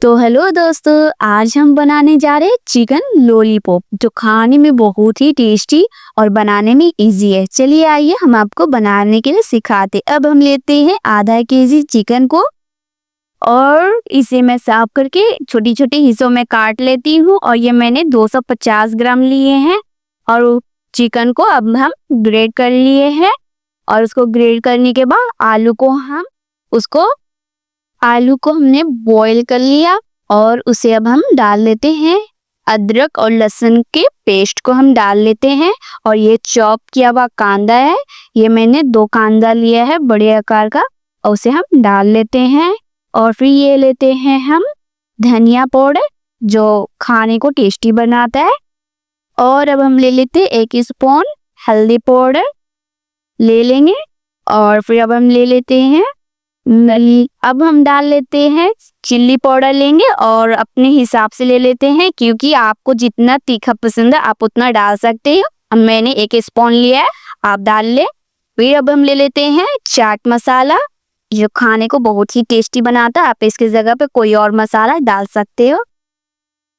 तो हेलो दोस्तों, आज हम बनाने जा रहे हैं चिकन लॉलीपॉप जो खाने में बहुत ही टेस्टी और बनाने में इजी है। चलिए आइए हम आपको बनाने के लिए सिखाते। अब हम लेते हैं आधा केजी चिकन को और इसे मैं साफ करके छोटी छोटी हिस्सों में काट लेती हूँ। और ये मैंने 250 ग्राम लिए हैं। और चिकन को अब हम ग्रेट कर लिए हैं। और उसको ग्रेट करने के बाद आलू को हमने बॉईल कर लिया और उसे अब हम डाल लेते हैं। अदरक और लहसुन के पेस्ट को हम डाल लेते हैं। और ये चॉप किया हुआ कांदा है, ये मैंने 2 कांदा लिया है बड़े आकार का, और उसे हम डाल लेते हैं। और फिर ये लेते हैं हम धनिया पाउडर जो खाने को टेस्टी बनाता है। और अब हम ले लेते हैं 1 स्पून हल्दी पाउडर ले लेंगे। और फिर अब हम ले लेते हैं अब हम डाल लेते हैं चिल्ली पाउडर लेंगे और अपने हिसाब से ले लेते हैं, क्योंकि आपको जितना तीखा पसंद है आप उतना डाल सकते हो। अब मैंने 1 स्पून लिया है, आप डाल ले। फिर अब हम ले लेते हैं चाट मसाला जो खाने को बहुत ही टेस्टी बनाता है। आप इसकी जगह पे कोई और मसाला डाल सकते हो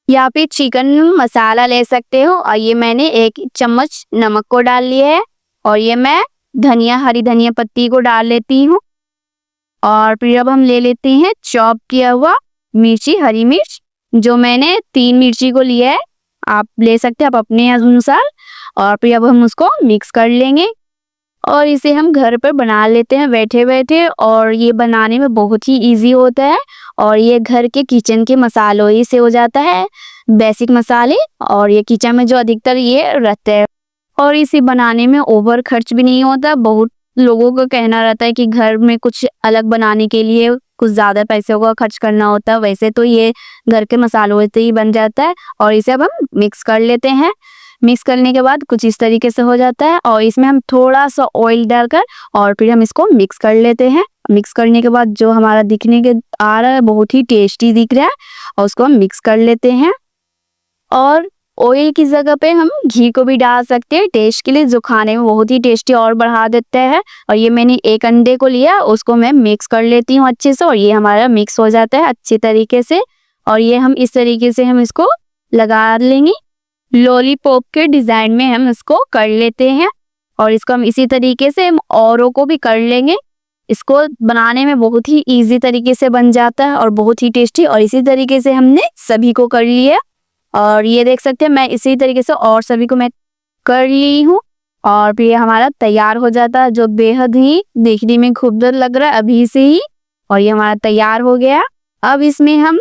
या फिर चिकन मसाला ले सकते हो। और ये मैंने 1 चम्मच नमक को डाल लिया है। और ये मैं हरी धनिया पत्ती को डाल लेती हूँ। और फिर अब हम ले लेते हैं चॉप किया हुआ हरी मिर्च जो मैंने 3 मिर्ची को लिया है, आप ले सकते हैं आप अपने अनुसार। और फिर अब हम उसको मिक्स कर लेंगे और इसे हम घर पर बना लेते हैं बैठे बैठे। और ये बनाने में बहुत ही इजी होता है और ये घर के किचन के मसालों ही से हो जाता है, बेसिक मसाले। और ये किचन में जो अधिकतर ये रहते हैं और इसे बनाने में ओवर खर्च भी नहीं होता। बहुत लोगों का कहना रहता है कि घर में कुछ अलग बनाने के लिए कुछ ज़्यादा पैसों का खर्च करना होता है, वैसे तो ये घर के मसालों से ही बन जाता है। और इसे अब हम मिक्स कर लेते हैं। मिक्स करने के बाद कुछ इस तरीके से हो जाता है और इसमें हम थोड़ा सा ऑयल डालकर और फिर हम इसको मिक्स कर लेते हैं। मिक्स करने के बाद जो हमारा दिखने के आ रहा है बहुत ही टेस्टी दिख रहा है और उसको हम मिक्स कर लेते हैं। और ऑयल की जगह पे हम घी को भी डाल सकते हैं टेस्ट के लिए, जो खाने में बहुत ही टेस्टी और बढ़ा देता है। और ये मैंने 1 अंडे को लिया, उसको मैं मिक्स कर लेती हूँ अच्छे से। और ये हमारा मिक्स हो जाता है अच्छी तरीके से। और ये हम इस तरीके से हम इसको लगा लेंगे, लॉलीपॉप के डिजाइन में हम इसको कर लेते हैं। और इसको हम इसी तरीके से हम औरों को भी कर लेंगे। इसको बनाने में बहुत ही ईजी तरीके से बन जाता है और बहुत ही टेस्टी। और इसी तरीके से हमने सभी को कर लिया। और ये देख सकते हैं मैं इसी तरीके से और सभी को मैं कर ली हूँ। और फिर हमारा तैयार हो जाता है जो बेहद ही देखने में खूबसूरत लग रहा है अभी से ही। और ये हमारा तैयार हो गया। अब इसमें हम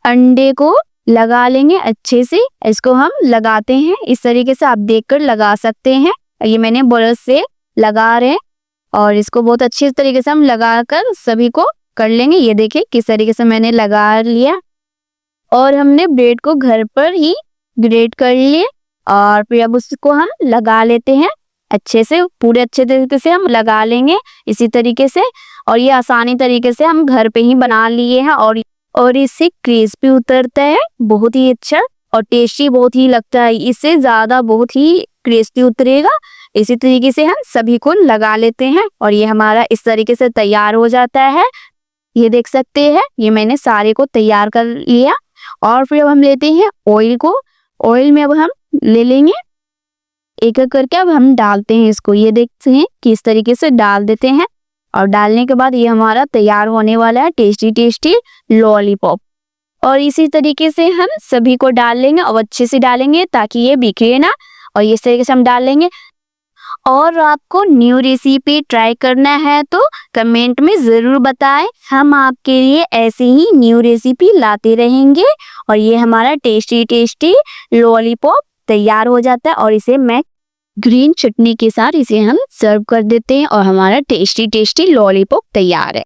अंडे को लगा लेंगे अच्छे से। इसको हम लगाते हैं इस तरीके से, आप देखकर लगा सकते हैं। ये मैंने ब्रश से लगा रहे हैं और इसको बहुत अच्छे तरीके से हम लगाकर सभी को कर लेंगे। ये देखिए किस तरीके से मैंने लगा लिया। और हमने ब्रेड को घर पर ही ग्रेट कर लिए और फिर अब उसको हम लगा लेते हैं अच्छे से, पूरे अच्छे तरीके से हम लगा लेंगे इसी तरीके से। और ये आसानी तरीके से हम घर पे ही बना लिए हैं और इससे क्रिस्पी उतरता है, बहुत ही अच्छा और टेस्टी बहुत ही लगता है। इससे ज़्यादा बहुत ही क्रिस्पी उतरेगा। इसी तरीके से हम सभी को लगा लेते हैं और ये हमारा इस तरीके से तैयार हो जाता है। ये देख सकते हैं ये मैंने सारे को तैयार कर लिया। और फिर अब हम लेते हैं ऑयल को। ऑयल में अब हम ले लेंगे एक एक करके, अब हम डालते हैं इसको। ये देखते हैं किस तरीके से डाल देते हैं। और डालने के बाद ये हमारा तैयार होने वाला है टेस्टी टेस्टी लॉलीपॉप। और इसी तरीके से हम सभी को डाल लेंगे और अच्छे से डालेंगे ताकि ये बिखरे ना। और इस तरीके से हम डाल लेंगे। और आपको न्यू रेसिपी ट्राई करना है तो कमेंट में ज़रूर बताएं, हम आपके लिए ऐसे ही न्यू रेसिपी लाते रहेंगे। और ये हमारा टेस्टी टेस्टी लॉलीपॉप तैयार हो जाता है और इसे मैं ग्रीन चटनी के साथ इसे हम सर्व कर देते हैं और हमारा टेस्टी टेस्टी लॉलीपॉप तैयार है।